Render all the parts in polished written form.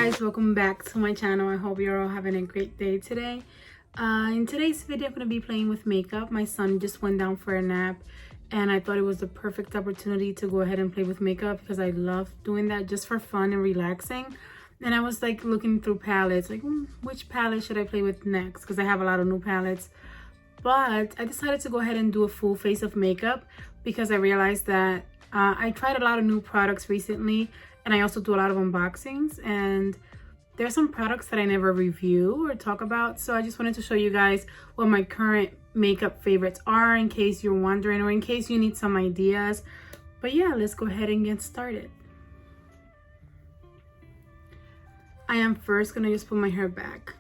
guys, welcome back to my channel. I hope you're all having a great day today. In today's video, I'm going to be playing with makeup. My son just went down for a nap and I thought it was the perfect opportunity to go ahead and play with makeup because I love doing that just for fun and relaxing. And I was like looking through palettes, like which palette should I play with next, because I have a lot of new palettes. But I decided to go ahead and do a full face of makeup because I realized that I tried a lot of new products recently, and I also do a lot of unboxings, and there's some products that I never review or talk about. So I just wanted to show you guys what my current makeup favorites are in case you're wondering or in case you need some ideas. But yeah, let's go ahead and get started. I am first gonna just put my hair back.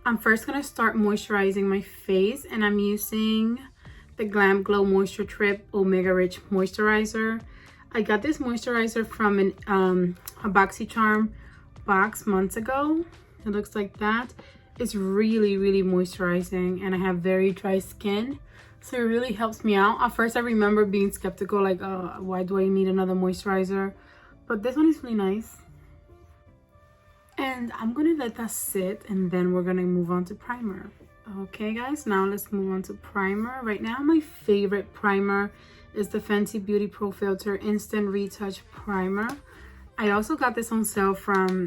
I'm first gonna start moisturizing my face, and I'm using the Glamglow Moisture Trip Omega Rich Moisturizer. I got this moisturizer from a BoxyCharm box months ago. It looks like that. It's really moisturizing, and I have very dry skin, so it really helps me out. At first I remember being skeptical, like, oh, why do I need another moisturizer? But this one is really nice. And I'm gonna let that sit, and then we're gonna move on to primer. Okay guys, now let's move on to primer. Right now my favorite primer is the Fenty Beauty Pro Filter Instant Retouch Primer. I also got this on sale from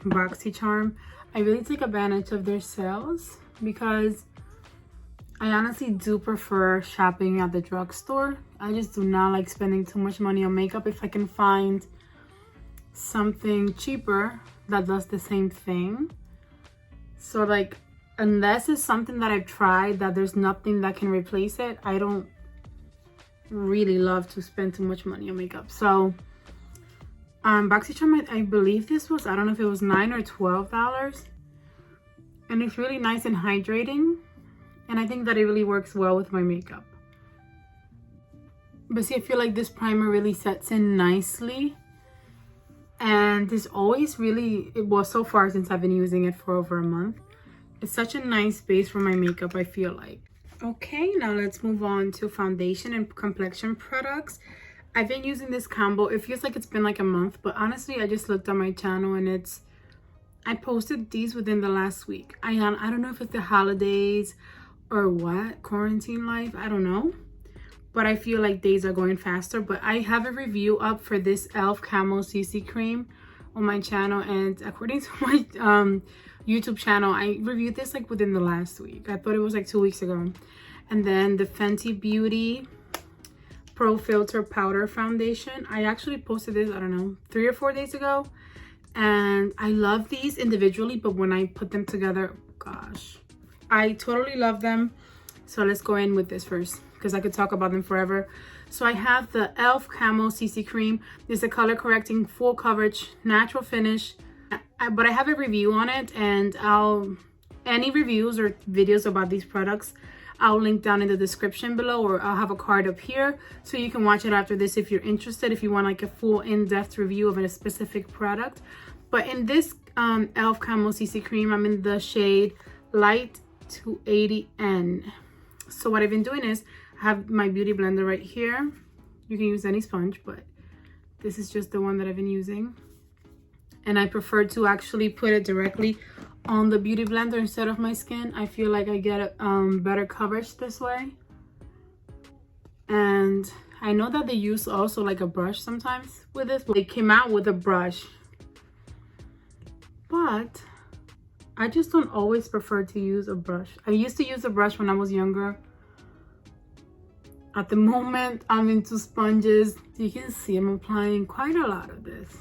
BoxyCharm. I really take advantage of their sales because I honestly do prefer shopping at the drugstore. I just do not like spending too much money on makeup. If I can find something cheaper that does the same thing. So like, unless it's something that I've tried that there's nothing that can replace it, I don't really love to spend too much money on makeup. So BoxyCharm, I believe this was, I don't know if it was $9 or $12, and it's really nice and hydrating, and I think that it really works well with my makeup. But see, I feel like this primer really sets in nicely, and this always really, it was so far since I've been using it for over a month. It's such a nice base for my makeup, I feel like. Okay, now let's move on to foundation and complexion products. I've been using this combo. It feels like it's been like a month, but honestly, I just looked at my channel and I posted these within the last week. I don't know if it's the holidays or what, quarantine life, I don't know. But I feel like days are going faster. But I have a review up for this e.l.f. Camo Cc Cream on my channel, and according to my YouTube channel, I reviewed this like within the last week. I thought it was like 2 weeks ago. And then the Fenty Beauty Pro Filter Powder Foundation. I actually posted this, I don't know, 3 or 4 days ago. And I love these individually, but when I put them together, gosh, I totally love them. So let's go in with this first, because I could talk about them forever. So I have the e.l.f. Camo Cc Cream. It's a color correcting full coverage natural finish, but I have a review on it, and any reviews or videos about these products I'll link down in the description below, or I'll have a card up here so you can watch it after this if you're interested, if you want like a full in-depth review of a specific product. But in this e.l.f. Camo Cc Cream, I'm in the shade Light 280N. So what I've been doing is I have my beauty blender right here. You can use any sponge, but this is just the one that I've been using. And I prefer to actually put it directly on the beauty blender instead of my skin. I feel like I get better coverage this way. And I know that they use also like a brush sometimes with this. They came out with a brush, but I just don't always prefer to use a brush. I used to use a brush when I was younger. At the moment, I'm into sponges. You can see I'm applying quite a lot of this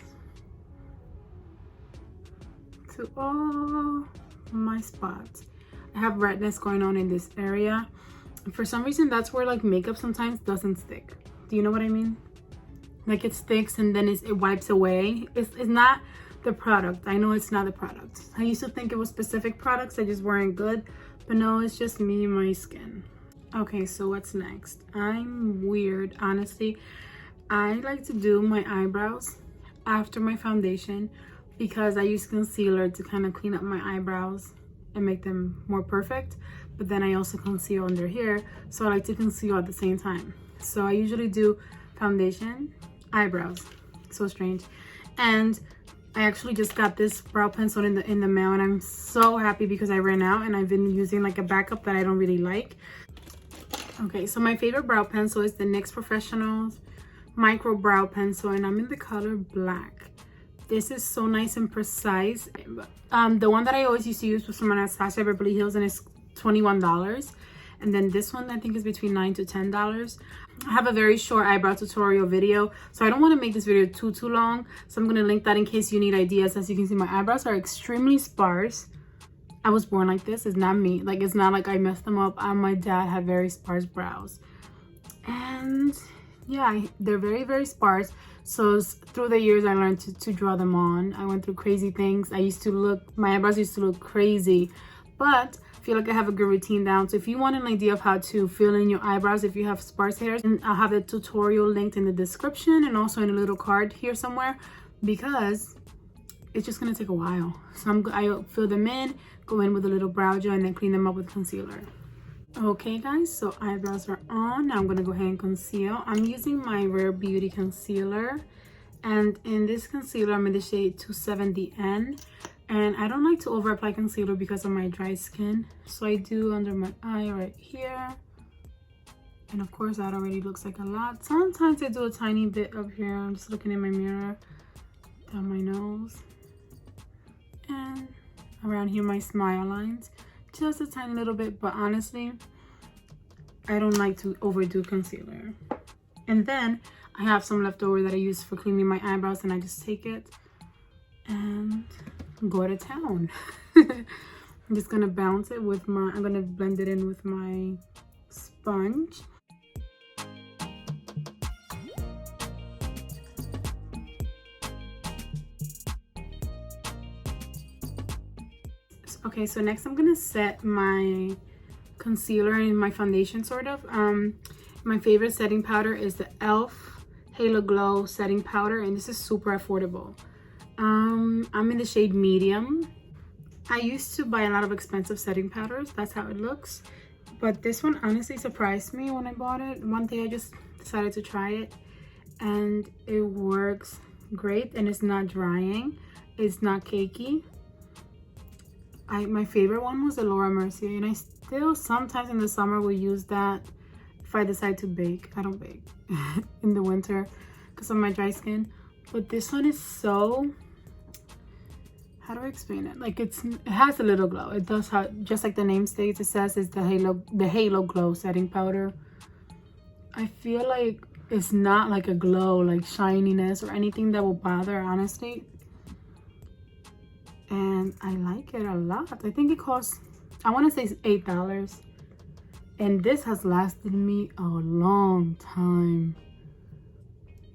to all my spots. I have redness going on in this area. And for some reason, that's where like makeup sometimes doesn't stick. Do you know what I mean? Like it sticks and then it wipes away. It's not the product. I know it's not the product. I used to think it was specific products that just weren't good, but no, it's just me and my skin. Okay, so what's next? I'm weird, honestly. I like to do my eyebrows after my foundation because I use concealer to kind of clean up my eyebrows and make them more perfect. But then I also conceal under here, so I like to conceal at the same time. So I usually do foundation, eyebrows, so strange, and I actually just got this brow pencil in the mail, and I'm so happy because I ran out and I've been using like a backup that I don't really like. Okay, so my favorite brow pencil is the NYX Professionals Micro Brow Pencil, and I'm in the color black. This is so nice and precise. The one that I always used to use was from Anastasia Beverly Hills, and it's $21. And then this one I think is between $9 to $10. I have a very short eyebrow tutorial video, so I don't want to make this video too long. So I'm going to link that in case you need ideas. As you can see, my eyebrows are extremely sparse. I was born like this. It's not me. Like, it's not like I messed them up. My dad had very sparse brows. And yeah, they're very sparse. So through the years, I learned to draw them on. I went through crazy things. My eyebrows used to look crazy, but I feel like I have a good routine down. So if you want an idea of how to fill in your eyebrows if you have sparse hairs, and I'll have a tutorial linked in the description and also in a little card here somewhere, because it's just gonna take a while. So I fill them in, go in with a little brow gel, and then clean them up with concealer. Okay guys, so eyebrows are on. Now I'm gonna go ahead and conceal. I'm using my Rare Beauty concealer, and in this concealer I'm in the shade 270N. And I don't like to over apply concealer because of my dry skin, so I do under my eye right here. And of course that already looks like a lot. Sometimes I do a tiny bit up here. I'm just looking in my mirror, down my nose, and around here my smile lines, just a tiny little bit. But honestly, I don't like to overdo concealer. And then I have some left over that I use for cleaning my eyebrows, and I just take it and go to town. I'm just gonna bounce it with I'm gonna blend it in with my sponge. Okay, so next I'm gonna set my concealer and my foundation sort of. My favorite setting powder is the e.l.f. Halo Glow setting powder, and this is super affordable. I'm in the shade medium. I used to buy a lot of expensive setting powders. That's how it looks. But this one honestly surprised me when I bought it. One day I just decided to try it, and it works great, and it's not drying. It's not cakey. My favorite one was the Laura Mercier, and I still sometimes in the summer will use that if I decide to bake. I don't bake in the winter because of my dry skin. But this one is so, how do I explain it? Like it has a little glow. It does have, just like the name states, it says it's the Halo Glow setting powder. I feel like it's not like a glow, like shininess or anything that will bother, honestly. And I like it a lot. I think it costs, I want to say it's $8. And this has lasted me a long time.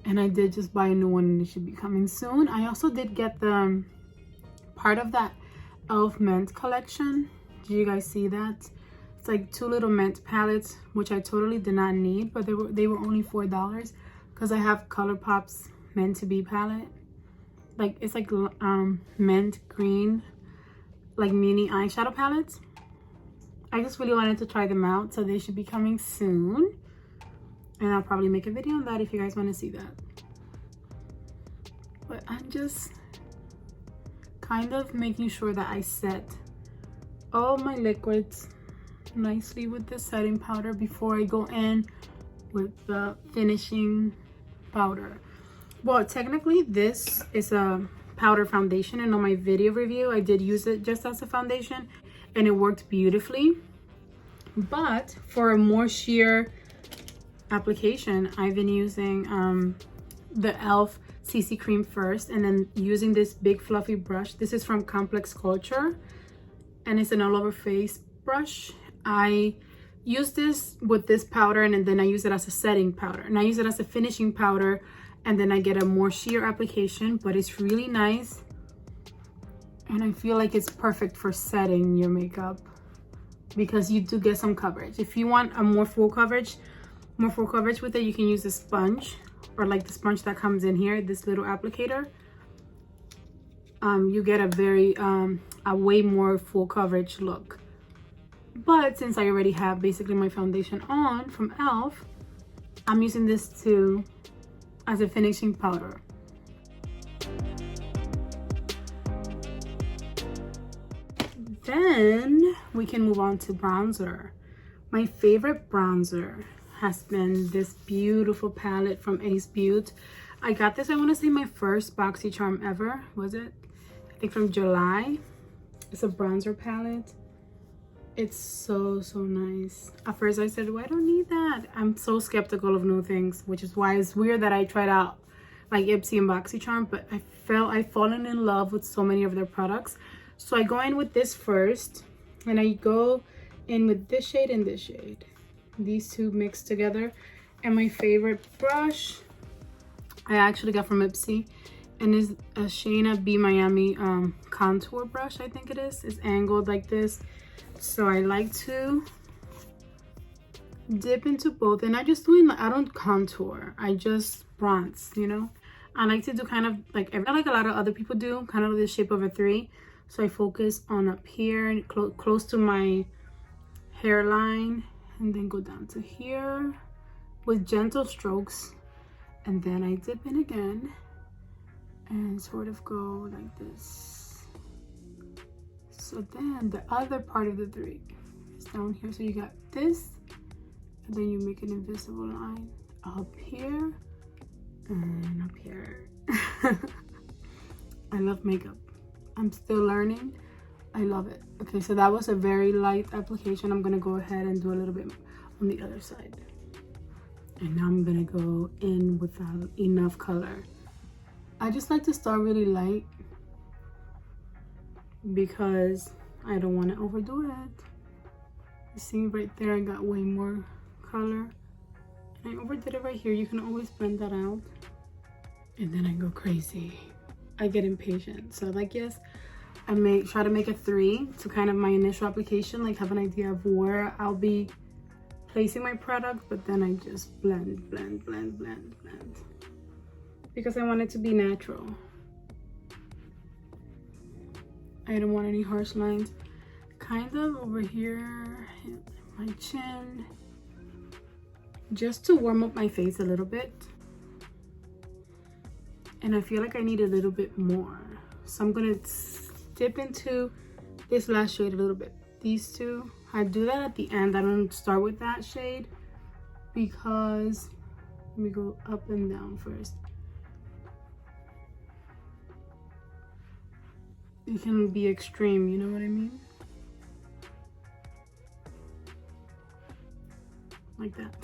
And I did just buy a new one, and it should be coming soon. I also did get the part of that e.l.f. mint collection. Did you guys see that? It's like 2 little mint palettes, which I totally did not need, but they were only $4 because I have ColourPop's meant to be palette. Like it's like mint green, like mini eyeshadow palettes. I just really wanted to try them out, so they should be coming soon. And I'll probably make a video on that if you guys want to see that. But I'm just kind of making sure that I set all my liquids nicely with the setting powder before I go in with the finishing powder. Well, technically this is a powder foundation, and on my video review I did use it just as a foundation and it worked beautifully. But for a more sheer application, I've been using the e.l.f. CC Cream first, and then using this big fluffy brush. This is from Complexion, and it's an all over face brush. I use this with this powder, and then I use it as a setting powder, and I use it as a finishing powder, and then I get a more sheer application. But it's really nice, and I feel like it's perfect for setting your makeup because you do get some coverage. If you want a more full coverage with it, you can use a sponge, or like the sponge that comes in here, this little applicator. You get a way more full coverage look. But since I already have basically my foundation on from e.l.f., I'm using this as a finishing powder. then we can move on to bronzer. My favorite bronzer has been this beautiful palette from Ace Beaute. I got this, I want to say, my first BoxyCharm ever. Was it? I think from July. It's a bronzer palette. It's so nice. At first I said, well, I don't need that. I'm so skeptical of new things, which is why it's weird that I tried out like Ipsy and BoxyCharm, but I've fallen in love with so many of their products. So I go in with this first, and I go in with this shade and this shade. These two mixed together. And my favorite brush I actually got from Ipsy, and is a Shayna B Miami contour brush, I think it is. It's angled like this. So I like to dip into both, and I don't contour, I just bronze, you know. I like to do kind of like a lot of other people do, kind of the shape of a 3. So I focus on up here and close to my hairline, and then go down to here with gentle strokes, and then I dip in again and sort of go like this. So then the other part of the 3 is down here. So you got this, and then you make an invisible line up here and up here. I love makeup. I'm still learning. I love it. Okay, so that was a very light application. I'm gonna go ahead and do a little bit on the other side. And now I'm gonna go in without enough color. I just like to start really light because I don't want to overdo it. You see right there, I got way more color. I overdid it right here. You can always blend that out. And then I go crazy. I get impatient. So like, yes, I try to make a 3 to kind of my initial application, like have an idea of where I'll be placing my product, but then I just blend. Because I want it to be natural. I don't want any harsh lines. Kind of over here, my chin. Just to warm up my face a little bit. And I feel like I need a little bit more. So I'm gonna dip into this last shade a little bit. These two, I do that at the end. I don't start with that shade because let me go up and down first. It can be extreme, you know what I mean? Like that.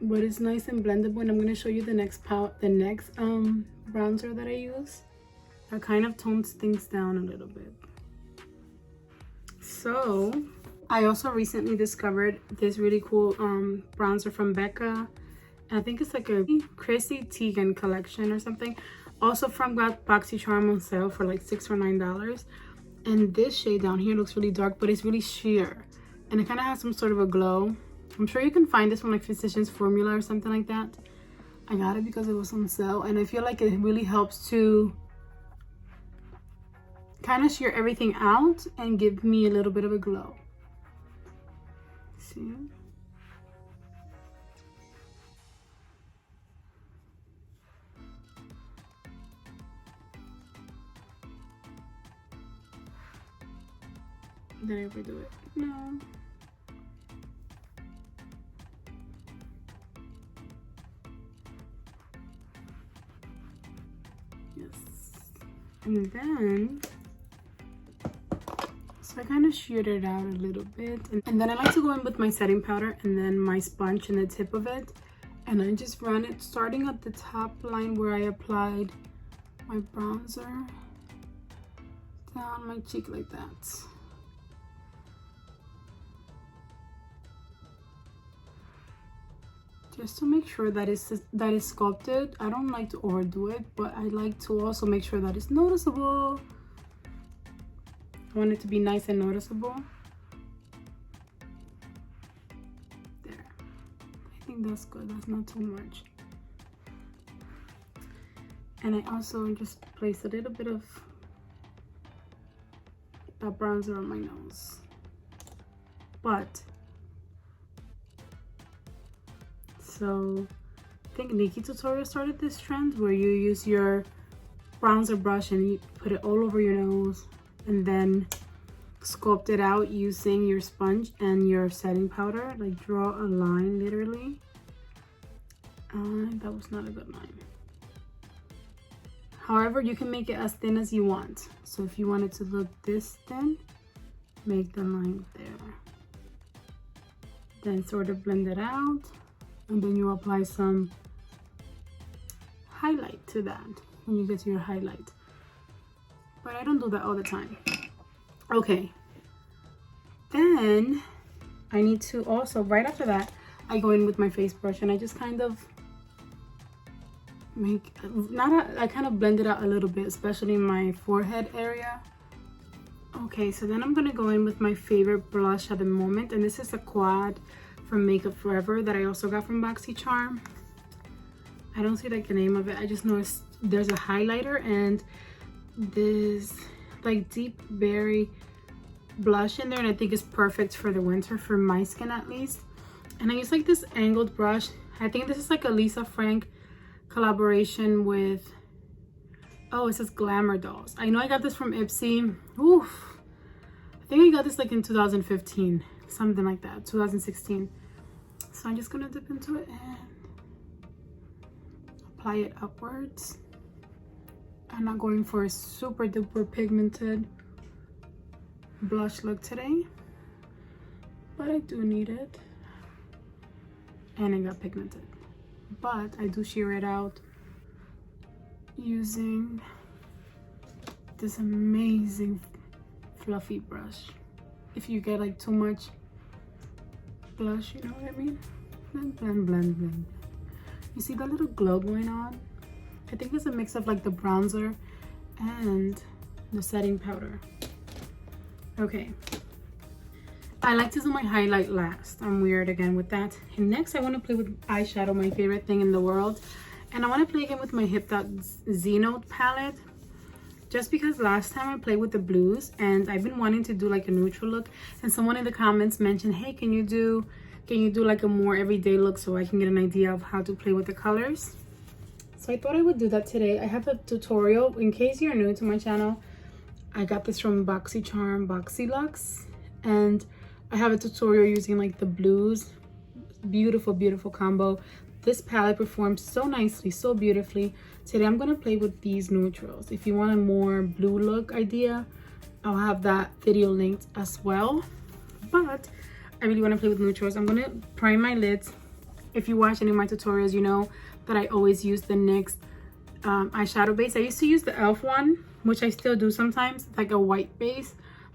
But it's nice and blendable, and I'm gonna show you the next bronzer that I use. That kind of tones things down a little bit. So I also recently discovered this really cool bronzer from Becca. And I think it's like a Chrissy Teigen collection or something. Also from BoxyCharm on sale for like $6 or $9. And this shade down here looks really dark, but it's really sheer. And it kind of has some sort of a glow. I'm sure you can find this one like Physicians Formula or something like that. I got it because it was on sale. And I feel like it really helps to kind of sheer everything out and give me a little bit of a glow. See? Did I overdo it? No. Yes. And then, so I kind of sheared it out a little bit. And then I like to go in with my setting powder and then my sponge in the tip of it. And I just run it starting at the top line where I applied my bronzer down my cheek like that. Just to make sure that is sculpted. I don't like to overdo it, but I like to also make sure that it's noticeable. I want it to be nice and noticeable. There. I think that's good. That's not too much. And I also just place a little bit of that bronzer on my nose. But so I think NikkieTutorials started this trend where you use your bronzer brush and you put it all over your nose and then sculpt it out using your sponge and your setting powder. Like draw a line literally. That was not a good line. However, you can make it as thin as you want. So if you want it to look this thin, make the line there. Then sort of blend it out, and then you apply some highlight to that when you get to your highlight. But I don't do that all the time. Okay, then I need to also, right after that, I go in with my face brush and I just kind of make, I kind of blend it out a little bit, especially in my forehead area. Okay, so then I'm gonna go in with my favorite blush at the moment, and this is a quad from Makeup Forever that I also got from BoxyCharm. I don't see like the name of it, I just know there's a highlighter and this like deep berry blush in there, and I think it's perfect for the winter, for my skin at least. And I use like this angled brush. I think this is like a Lisa Frank collaboration with, oh, it says Glamour Dolls. I know I got this from Ipsy. Oof, I think I got this like in 2015, something like that, 2016. So I'm just gonna dip into it and apply it upwards. I'm not going for a super duper pigmented blush look today, but I do need it. And it got pigmented, but I do sheer it out using this amazing fluffy brush. If you get like too much blush, you know what I mean? Blend, blend, blend, blend. You see that little glow going on? I think it's a mix of like the bronzer and the setting powder. Okay, I like to do my highlight last. I'm weird again with that. And next I want to play with eyeshadow, my favorite thing in the world. And I want to play again with my Hipdot Cenote palette, just because last time I played with the blues and I've been wanting to do like a neutral look, and someone in the comments mentioned, hey, can you do like a more everyday look so I can get an idea of how to play with the colors. So I thought I would do that today. I have a tutorial in case you're new to my channel. I got this from BoxyCharm BoxyLuxe, and I have a tutorial using like the blues. Beautiful, beautiful combo. This palette performs so nicely, so beautifully. Today I'm gonna play with these neutrals. If you want a more blue look idea, I'll have that video linked as well. But I really wanna play with neutrals. I'm gonna prime my lids. If you watch any of my tutorials, you know that I always use the NYX eyeshadow base. I used to use the e.l.f. one, which I still do sometimes, like a white base.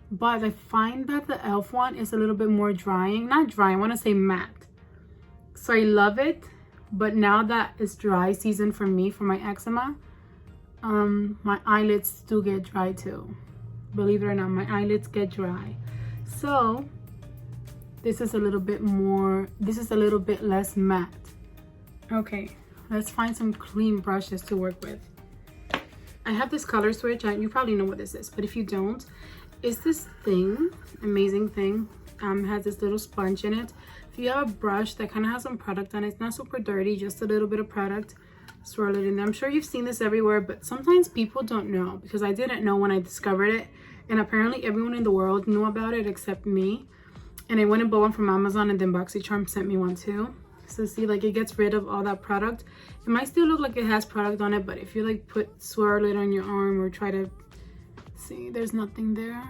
But I find that the e.l.f. one is a little bit more drying. Not dry, I wanna say matte. So I love it. But now that it's dry season for me, for my eczema, my eyelids do get dry too. Believe it or not, my eyelids get dry. So this is a little bit more, this is a little bit less matte. Okay, let's find some clean brushes to work with. I have this color switch. You probably know what this is, but if you don't, it's this thing, amazing thing. Has this little sponge in it. If you have a brush that kind of has some product on it, it's not super dirty, just a little bit of product, swirl it in there. I'm sure you've seen this everywhere, but sometimes people don't know, because I didn't know when I discovered it, and apparently everyone in the world knew about it except me. And I went and bought one from Amazon, and then BoxyCharm sent me one too. So see, like, it gets rid of all that product. It might still look like it has product on it, but if you like swirl it on your arm or try to see, there's nothing there.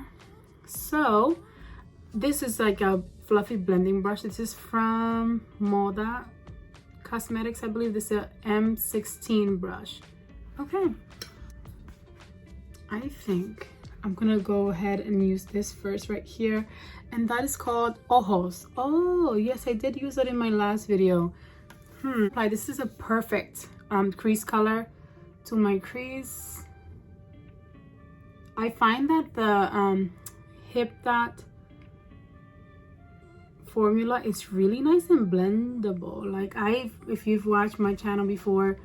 So this is like a fluffy blending brush. This is from Moda Cosmetics, I believe. This is a M16 brush. Okay, I think I'm gonna go ahead and use this first right here, and that is called Ojos. Oh yes, I did use that in my last video. This is a perfect crease color to my crease. I find that the Hipdot formula is really nice and blendable. Like, if you've watched my channel before,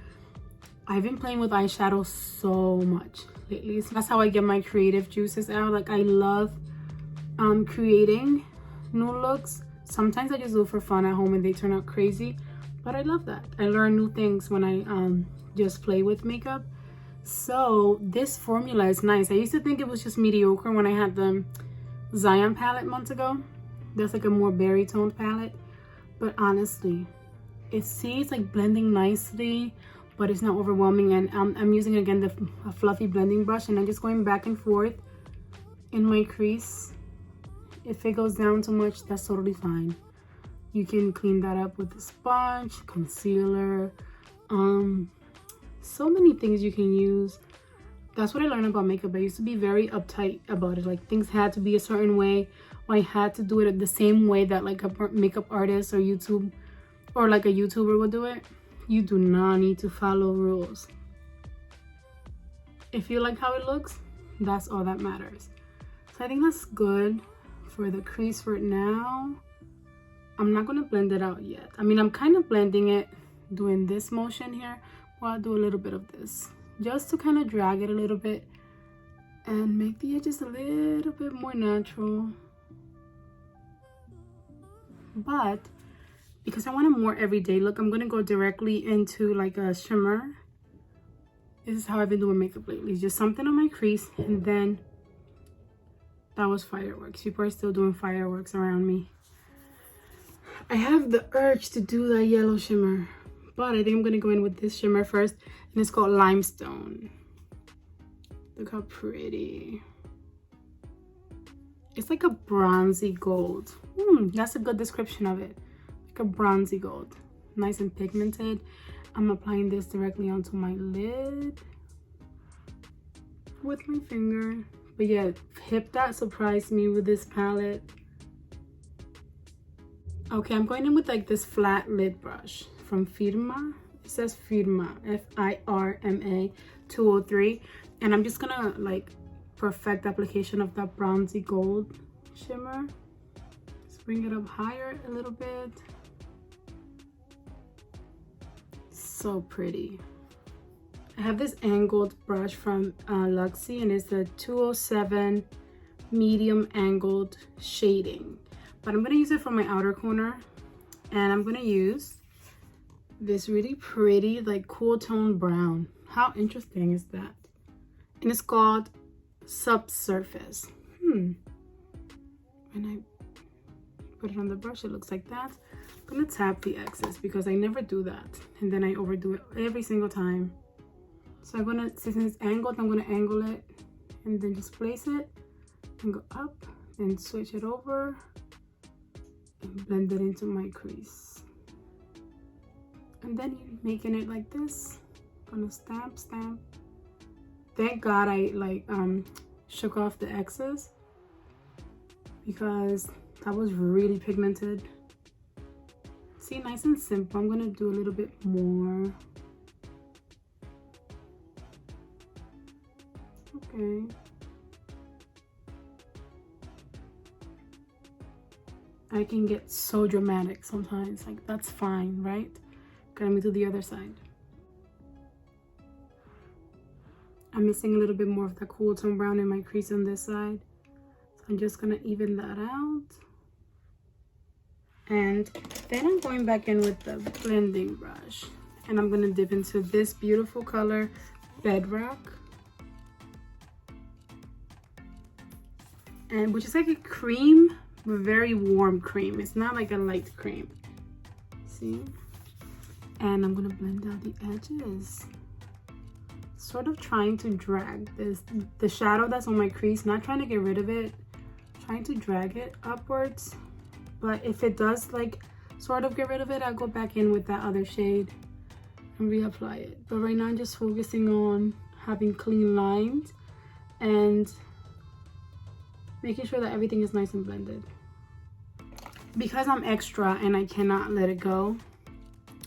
I've been playing with eyeshadow so much lately. So that's how I get my creative juices out. Like, I love creating new looks. Sometimes I just do it for fun at home and they turn out crazy, but I love that. I learn new things when I just play with makeup. So this formula is nice. I used to think it was just mediocre when I had the Zion palette months ago. That's like a more berry toned palette, but honestly, it's like blending nicely, but it's not overwhelming. And I'm using again a fluffy blending brush, and I'm just going back and forth in my crease. If it goes down too much, that's totally fine. You can clean that up with a sponge, concealer, so many things you can use. That's what I learned about makeup. I used to be very uptight about it. Like things had to be a certain way, or I had to do it the same way that like a makeup artist or like a YouTuber would do it. You do not need to follow rules. If you like how it looks, that's all that matters. So I think that's good for the crease for now. I'm not gonna blend it out yet. I mean, I'm kind of blending it, doing this motion here, while I'll do a little bit of this, just to kind of drag it a little bit and make the edges a little bit more natural. But because I want a more everyday look, I'm gonna go directly into like a shimmer. This is how I've been doing makeup lately. Just something on my crease, and then that was fireworks. People are still doing fireworks around me. I have the urge to do that yellow shimmer, but I think I'm gonna go in with this shimmer first, and it's called Limestone. Look how pretty. It's like a bronzy gold. That's a good description of it. Like a bronzy gold. Nice and pigmented. I'm applying this directly onto my lid with my finger. But yeah, Hipdot surprised me with this palette. Okay, I'm going in with like this flat lid brush from Firma. It says Firma, F-I-R-M-A 203. And I'm just gonna like perfect application of that bronzy gold shimmer. Just bring it up higher a little bit. So pretty. I have this angled brush from Luxie, and it's the 207 medium angled shading. But I'm gonna use it for my outer corner, and I'm gonna use this really pretty like cool tone brown. How interesting is that? And it's called Subsurface. When I put it on the brush, it looks like that. I'm gonna tap the excess because I never do that, and then I overdo it every single time. So I'm gonna, since it's angled, I'm gonna angle it and then just place it and go up and switch it over and blend it into my crease. And then you're making it like this. Gonna stamp. Thank God I like shook off the excess because that was really pigmented. See, nice and simple. I'm gonna do a little bit more. Okay. I can get so dramatic sometimes, like that's fine, right? Gonna move to the other side. I'm missing a little bit more of the cool tone brown in my crease on this side. So I'm just gonna even that out. And then I'm going back in with the blending brush. And I'm gonna dip into this beautiful color, Bedrock. And which is like a cream, but very warm cream. It's not like a light cream. See? And I'm gonna blend out the edges. Sort of trying to drag the shadow that's on my crease, not trying to get rid of it, trying to drag it upwards. But if it does like sort of get rid of it, I'll go back in with that other shade and reapply it. But right now I'm just focusing on having clean lines and making sure that everything is nice and blended. Because I'm extra and I cannot let it go,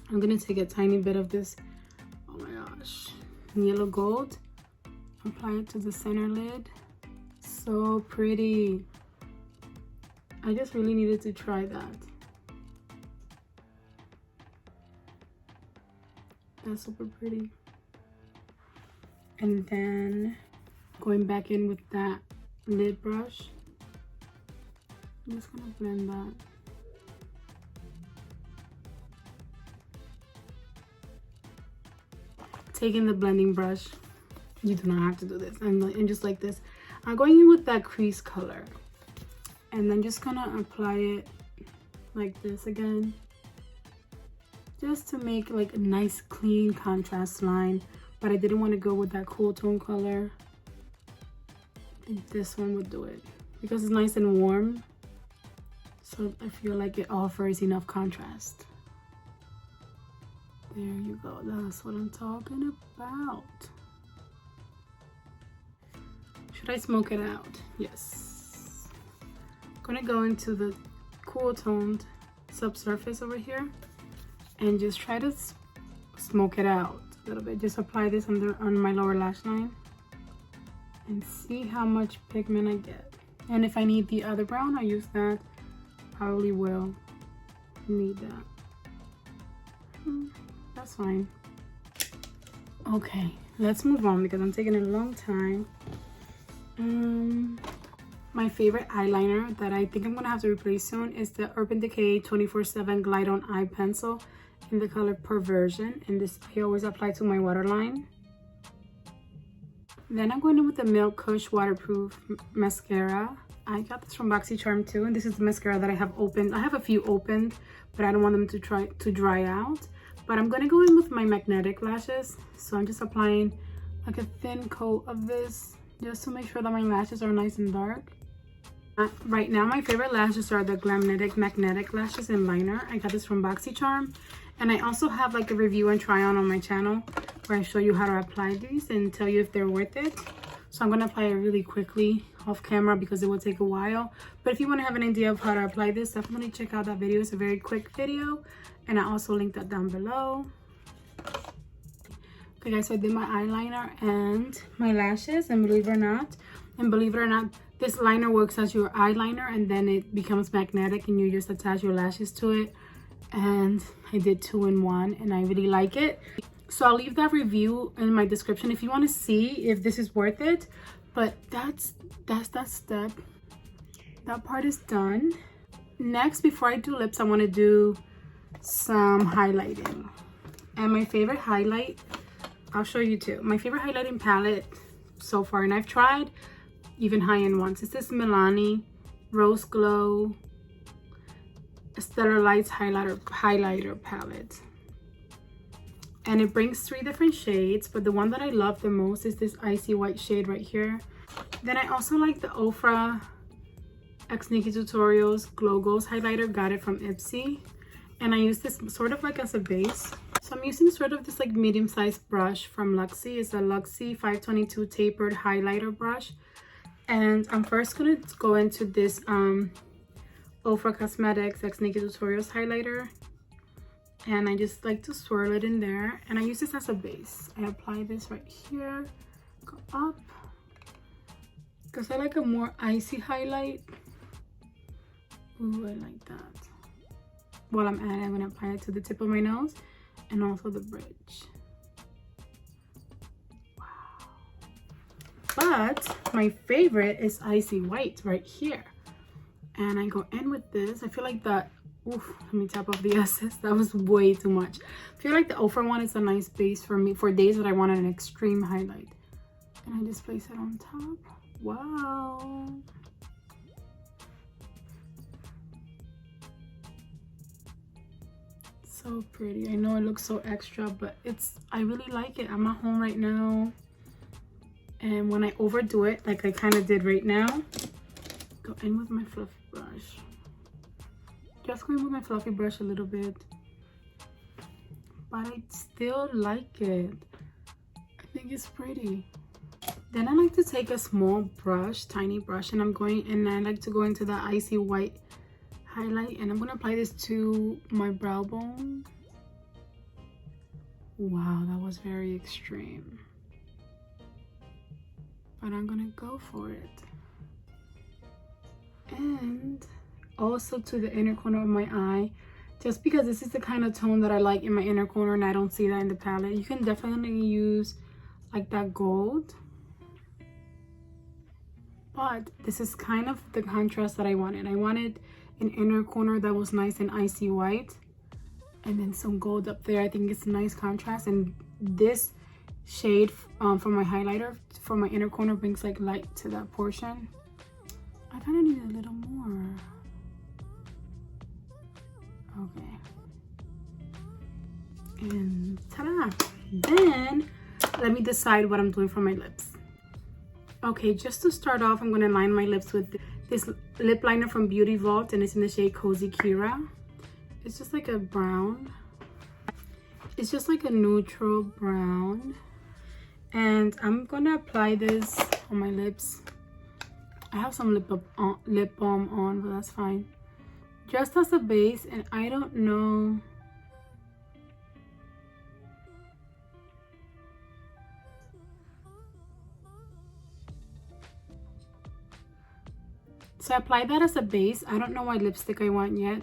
I'm gonna take a tiny bit of this, oh my gosh, yellow gold, apply it to the center lid. So pretty. I just really needed to try that. That's super pretty. And then going back in with that lid brush, I'm just gonna blend that. Taking the blending brush you do not have to do this. And just like this, I'm going in with that crease color, and then just gonna apply it like this again, just to make like a nice clean contrast line. But I didn't want to go with that cool tone color. I think this one would do it because it's nice and warm, so I feel like it offers enough contrast. There you go, that's what I'm talking about. Should I smoke it out? Yes. I'm gonna go into the cool toned subsurface over here and just try to smoke it out a little bit. Just apply this on my lower lash line and see how much pigment I get. And if I need the other brown, I'll use that. Probably will need that. That's fine. Okay, let's move on because I'm taking a long time. My favorite eyeliner that I think I'm gonna have to replace soon is the Urban Decay 24/7 Glide On Eye Pencil in the color Perversion, and this I always apply to my waterline. Then I'm going in with the Milk Kush Waterproof Mascara. I got this from BoxyCharm too, and this is the mascara that I have opened. I have a few opened, but I don't want them to dry out. But I'm gonna go in with my magnetic lashes, so I'm just applying like a thin coat of this just to make sure that my lashes are nice and dark. Right now my favorite lashes are the Glamnetic magnetic lashes in liner. I got this from BoxyCharm, and I also have like a review and try on my channel where I show you how to apply these and tell you if they're worth it. So I'm gonna apply it really quickly off camera because it will take a while. But if you want to have an idea of how to apply this, definitely check out that video. It's a very quick video, and I also linked that down below. Okay guys, so I did my eyeliner and my lashes, and believe it or not, this liner works as your eyeliner, and then it becomes magnetic and you just attach your lashes to it. And I did 2 in 1, and I really like it. So I'll leave that review in my description if you want to see if this is worth it. But that's that step. That part is done. Next, before I do lips, I want to do some highlighting. And my favorite highlight, I'll show you too. My favorite highlighting palette so far, and I've tried even high-end ones. It's this Milani Rose Glow Stellar Lights highlighter palette. And it brings 3 different shades, but the one that I love the most is this icy white shade right here. Then I also like the Ofra x NikkieTutorials Glow Goals highlighter. Got it from Ipsy, and I use this sort of like as a base. So I'm using sort of this like medium-sized brush from Luxie. It's a Luxie 522 tapered highlighter brush, and I'm first gonna go into this Ofra Cosmetics x NikkieTutorials highlighter, and I just like to swirl it in there, and I use this as a base. I apply this right here, go up, because I like a more icy highlight. Ooh, I like that. While I'm at it, I'm gonna apply it to the tip of my nose and also the bridge. Wow. But my favorite is icy white right here, and I go in with this. I feel like that, oof, let me tap off the excess. That was way too much. I feel like the Ofra one is a nice base for me for days that I want an extreme highlight. And I just place it on top. Wow. So pretty. I know it looks so extra, but I really like it. I'm at home right now, and when I overdo it, like I kind of did right now, go in with my fluffy brush. Just going with my fluffy brush a little bit, but I still like it. I think it's pretty. Then I like to take a small brush, tiny brush, and I like to go into the icy white highlight, and I'm gonna apply this to my brow bone. Wow, that was very extreme, but I'm gonna go for it. And also to the inner corner of my eye, just because this is the kind of tone that I like in my inner corner, and I don't see that in the palette. You can definitely use like that gold, but this is kind of the contrast that I wanted. I wanted an inner corner that was nice and icy white, and then some gold up there. I think it's a nice contrast, and this shade for my highlighter for my inner corner, brings like light to that portion. I kind of need a little more. Okay. And ta-da! Then let me decide what I'm doing for my lips. Okay, just to start off, I'm gonna line my lips with this lip liner from Beauty Vault, and it's in the shade Cozy Kira. It's just like a brown. It's just like a neutral brown. And I'm gonna apply this on my lips. I have some lip balm on, but that's fine. Just as a base, and I don't know. So I applied that as a base. I don't know what lipstick I want yet.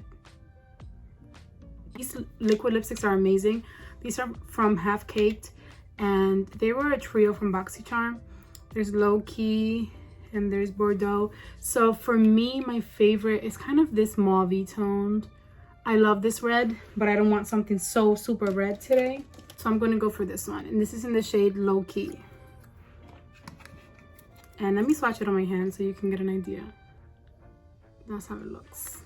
These liquid lipsticks are amazing. These are from Half Caked, and they were a trio from BoxyCharm. There's Low Key and there's Bordeaux. So for me, my favorite is kind of this mauve toned. I love this red, but I don't want something so super red today. So I'm going to go for this one. And this is in the shade Low Key. And let me swatch it on my hand so you can get an idea. That's how it looks.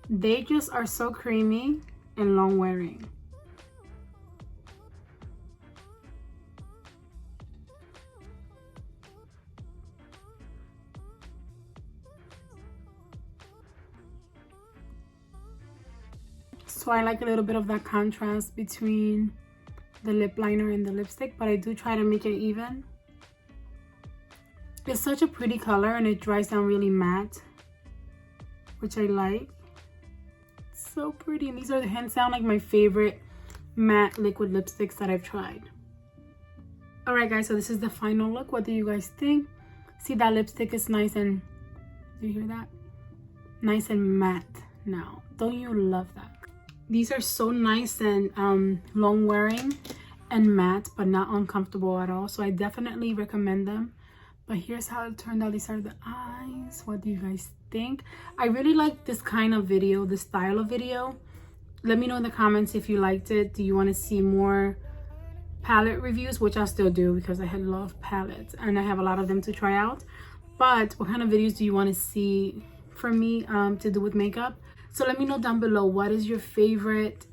They just are so creamy and long wearing. So I like a little bit of that contrast between the lip liner and the lipstick, but I do try to make it even. It's such a pretty color and it dries down really matte, which I like. It's so pretty, and these are hands down like my favorite matte liquid lipsticks that I've tried. Alright guys, so this is the final look. What do you guys think? See, that lipstick is nice and, do you hear that? Nice and matte now. Don't you love that? These are so nice and long wearing and matte, but not uncomfortable at all. So I definitely recommend them. But here's how it turned out. These are the eyes. What do you guys think? I really like this kind of video, this style of video. Let me know in the comments if you liked it. Do you want to see more palette reviews? Which I still do because I love palettes and I have a lot of them to try out. But what kind of videos do you want to see for me to do with makeup? So let me know down below, what is your favorite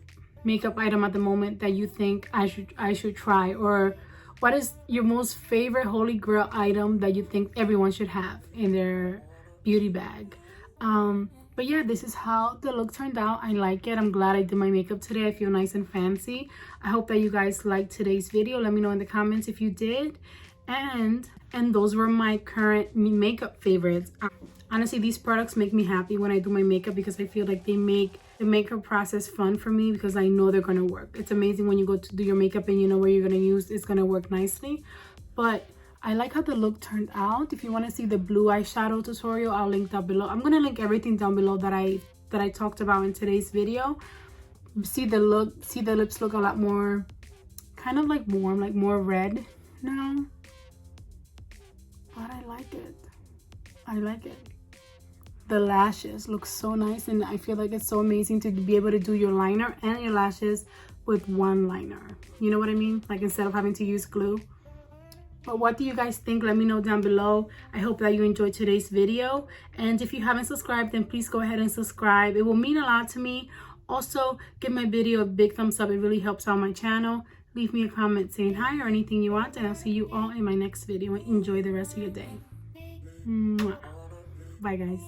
makeup item at the moment that you think I should try, or what is your most favorite holy grail item that you think everyone should have in their beauty bag? But yeah, this is how the look turned out. I like it. I'm glad I did my makeup today. I feel nice and fancy. I hope that you guys liked today's video. Let me know in the comments if you did. And those were my current makeup favorites. Honestly, these products make me happy when I do my makeup because I feel like they make the makeup process fun for me because I know they're gonna work. It's amazing when you go to do your makeup and you know where you're gonna use, it's gonna work nicely. But I like how the look turned out. If you want to see the blue eyeshadow tutorial, I'll link down below. I'm gonna link everything down below that I talked about in today's video. See the lips look a lot more kind of like warm, like more red now. But I like it. I like it. The lashes look so nice, and I feel like it's so amazing to be able to do your liner and your lashes with one liner. You know what I mean? Like instead of having to use glue. But what do you guys think? Let me know down below. I hope that you enjoyed today's video. And if you haven't subscribed, then please go ahead and subscribe. It will mean a lot to me. Also, give my video a big thumbs up. It really helps out my channel. Leave me a comment saying hi or anything you want, and I'll see you all in my next video. Enjoy the rest of your day. Mwah. Bye guys.